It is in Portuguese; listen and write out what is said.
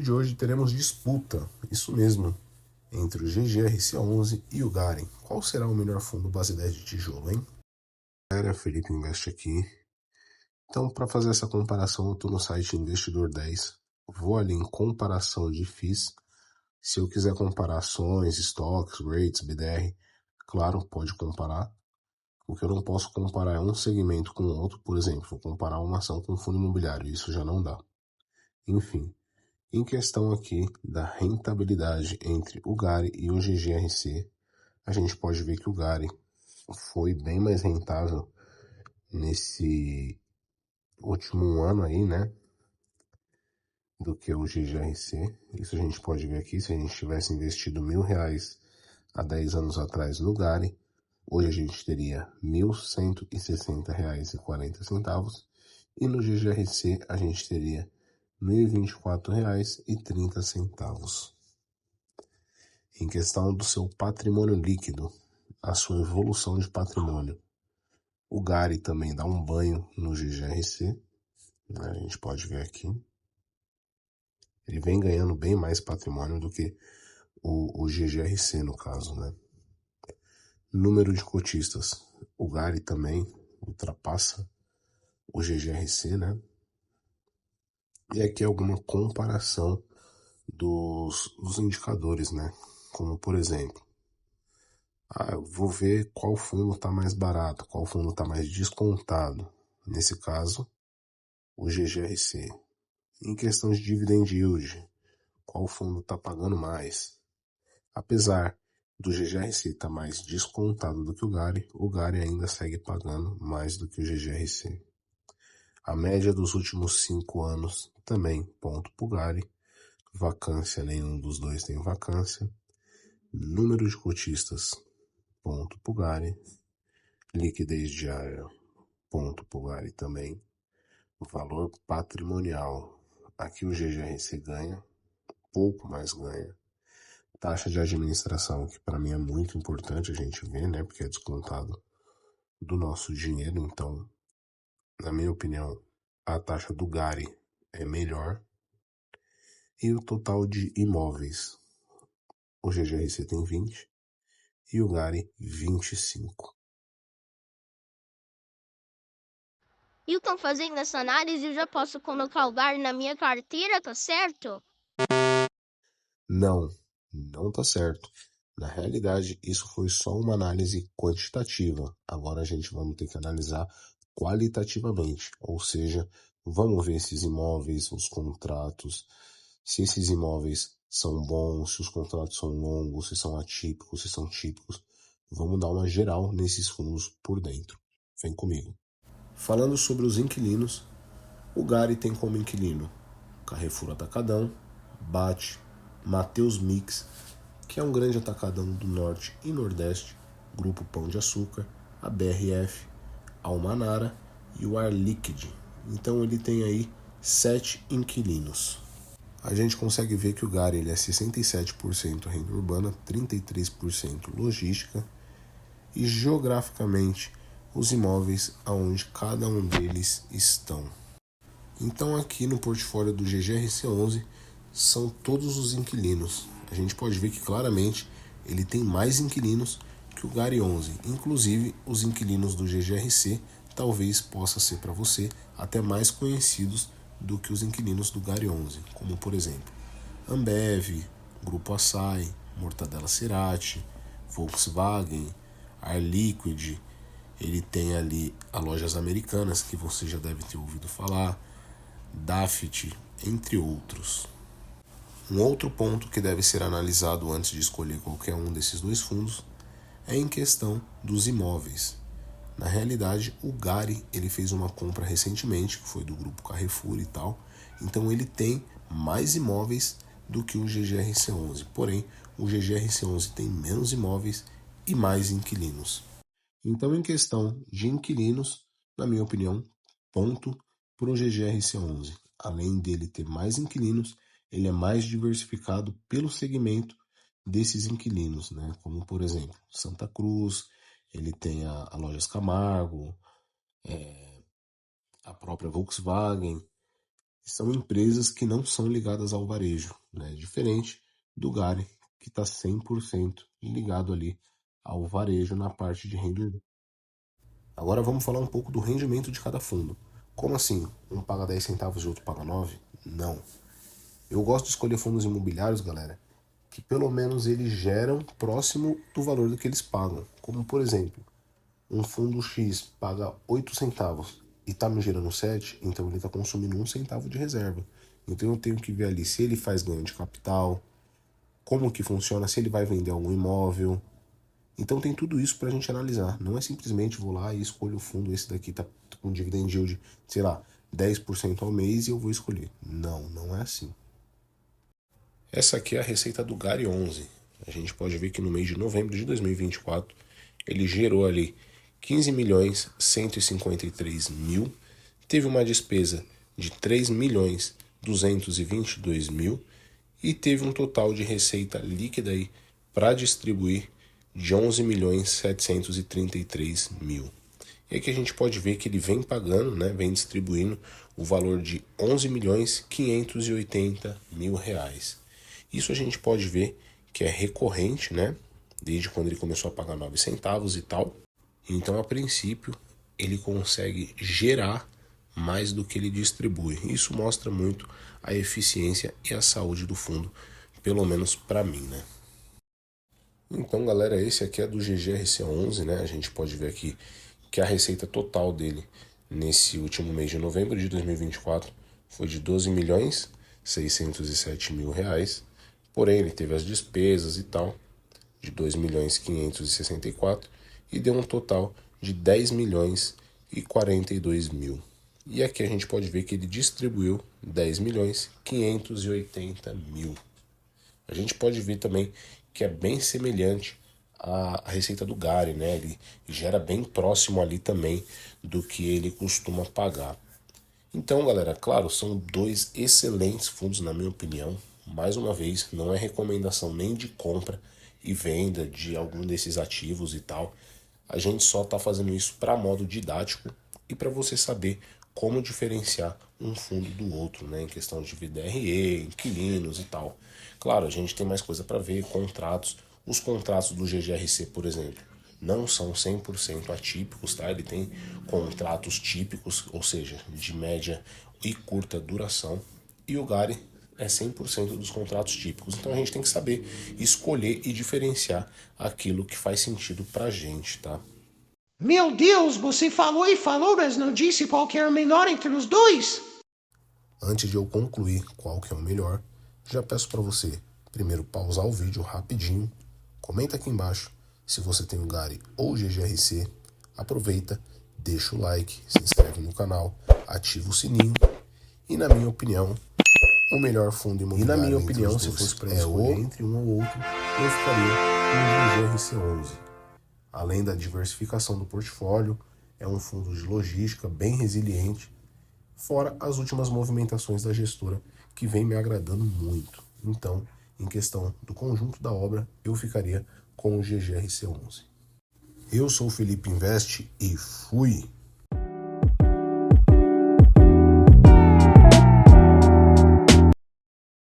de hoje teremos disputa, isso mesmo, entre o GGRC11 e o Garen. Qual será o melhor fundo base 10 de tijolo, hein? Galera, Felipe Investe aqui. Então, para fazer essa comparação, eu estou no site Investidor 10. Vou ali em comparação de FIIs. Se eu quiser comparar ações, estoques, rates, BDR, claro, pode comparar. O que eu não posso comparar é um segmento com o outro. Por exemplo, vou comparar uma ação com um fundo imobiliário. Isso já não dá. Enfim, em questão aqui da rentabilidade entre o GARI e o GGRC, a gente pode ver que o GARI foi bem mais rentável nesse último ano aí, né, do que o GGRC. Isso a gente pode ver aqui, se a gente tivesse investido R$ 1.000 há 10 anos atrás no GARI, hoje a gente teria R$ 1.160,40 e no GGRC a gente teria R$ 1.024,30. Em questão do seu patrimônio líquido, a sua evolução de patrimônio, o GARI também dá um banho no GGRC, né? A gente pode ver aqui. Ele vem ganhando bem mais patrimônio do que o GGRC, no caso, né? Número de cotistas, o GARI também ultrapassa o GGRC, né? E aqui alguma comparação dos indicadores, né? Como, por exemplo, eu vou ver qual fundo está mais barato, qual fundo está mais descontado. Nesse caso, o GGRC. Em questão de dividend yield, qual fundo está pagando mais? Apesar do GGRC estar mais descontado do que o GARI ainda segue pagando mais do que o GGRC. A média dos últimos 5 anos também, ponto para o GARI. Vacância, nenhum dos dois tem vacância. Número de cotistas, ponto para o GARI. Liquidez diária, ponto para o GARI também. Valor patrimonial, aqui o GGRC ganha, pouco mais ganha. Taxa de administração, que para mim é muito importante a gente ver, né? Porque é descontado do nosso dinheiro. Então, na minha opinião, a taxa do GARI é melhor. E o total de imóveis, o GGRC tem 20 e o GARI 25. Então, fazendo essa análise, eu já posso colocar o GARI na minha carteira, tá certo? Não, não tá certo. Na realidade, isso foi só uma análise quantitativa. Agora a gente vai ter que analisar qualitativamente, ou seja, vamos ver esses imóveis, os contratos, se esses imóveis são bons, se os contratos são longos, se são atípicos, se são típicos. Vamos dar uma geral nesses fundos por dentro. Vem comigo. Falando sobre os inquilinos, o GARI tem como inquilino Carrefour Atacadão, BAT, Mateus Mix, que é um grande atacadão do Norte e Nordeste, Grupo Pão de Açúcar, a BRF, a Almanara e o Ar Liquide. Então ele tem aí 7 inquilinos. A gente consegue ver que o GARI ele é 67% renda urbana, 33% logística e geograficamente os imóveis aonde cada um deles estão. Então aqui no portfólio do GGRC11 são todos os inquilinos. A gente pode ver que claramente ele tem mais inquilinos que o GARI 11. Inclusive os inquilinos do GGRC talvez possa ser para você até mais conhecidos do que os inquilinos do GARI 11, como por exemplo Ambev, Grupo Açaí, Mortadela Cerati, Volkswagen, Ar Liquide. Ele tem ali a Lojas Americanas, que você já deve ter ouvido falar, Dafit, entre outros. Um outro ponto que deve ser analisado antes de escolher qualquer um desses dois fundos é em questão dos imóveis. Na realidade, o GARI ele fez uma compra recentemente, que foi do grupo Carrefour e tal, então ele tem mais imóveis do que o GGRC11. Porém, o GGRC11 tem menos imóveis e mais inquilinos. Então, em questão de inquilinos, na minha opinião, ponto para o GGRC11. Além dele ter mais inquilinos, ele é mais diversificado pelo segmento desses inquilinos, né? Como, por exemplo, Santa Cruz, ele tem a Lojas Camargo, a própria Volkswagen, São empresas que não são ligadas ao varejo, né? Diferente do Gari, que está 100% ligado ali ao varejo na parte de rendimento. Agora vamos falar um pouco do rendimento de cada fundo. Como assim? Um paga 10 centavos e outro paga 9? Não. Eu gosto de escolher fundos imobiliários, galera, que pelo menos eles geram próximo do valor do que eles pagam. Como, por exemplo, um fundo X paga 8 centavos e está me gerando 7, então ele está consumindo 1 centavo de reserva. Então eu tenho que ver ali se ele faz ganho de capital, como que funciona, se ele vai vender algum imóvel. Então tem tudo isso para a gente analisar. Não é simplesmente vou lá e escolho o fundo, esse daqui tá com dividend yield, sei lá, 10% ao mês e eu vou escolher. Não, não é assim. Essa aqui é a receita do Gari 11. A gente pode ver que no mês de novembro de 2024 ele gerou ali 15.153.000, teve uma despesa de 3.222.000 e teve um total de receita líquida aí para distribuir de 11.733.000. E aqui a gente pode ver que ele vem pagando, né, vem distribuindo o valor de 11.580.000 reais. Isso a gente pode ver que é recorrente, né, desde quando ele começou a pagar 9 centavos e tal. Então, a princípio, ele consegue gerar mais do que ele distribui. Isso mostra muito a eficiência e a saúde do fundo, pelo menos para mim, né? Então, galera, esse aqui é do GGRC11, né? A gente pode ver aqui que a receita total dele nesse último mês de novembro de 2024 foi de 12.607.000 reais. Porém, ele teve as despesas e tal de 2.564 e deu um total de 10.042.000. E aqui a gente pode ver que ele distribuiu 10.580.000. A gente pode ver também que é bem semelhante à receita do Gari, né? Ele gera bem próximo ali também do que ele costuma pagar. Então, galera, claro, são dois excelentes fundos na minha opinião. Mais uma vez, não é recomendação nem de compra e venda de algum desses ativos e tal. A gente só está fazendo isso para modo didático e para você saber como diferenciar um fundo do outro, né, em questão de VDRE, inquilinos e tal. Claro, a gente tem mais coisa para ver, contratos. Os contratos do GGRC, por exemplo, não são 100% atípicos, tá? Ele tem contratos típicos, ou seja, de média e curta duração. E o Gari é 100% dos contratos típicos. Então a gente tem que saber escolher e diferenciar aquilo que faz sentido pra gente, tá? Meu Deus, você falou e falou, mas não disse qual que é o melhor entre os dois? Antes de eu concluir qual que é o melhor, já peço para você primeiro pausar o vídeo rapidinho, comenta aqui embaixo se você tem o Gari ou o GGRC, aproveita, deixa o like, se inscreve no canal, ativa o sininho e na minha opinião, o melhor fundo imobiliário se fosse para escolher entre um ou outro, eu ficaria com o GGRC11. Além da diversificação do portfólio, é um fundo de logística bem resiliente, fora as últimas movimentações da gestora que vem me agradando muito. Então, em questão do conjunto da obra, eu ficaria com o GGRC11. Eu sou o Felipe Invest e fui!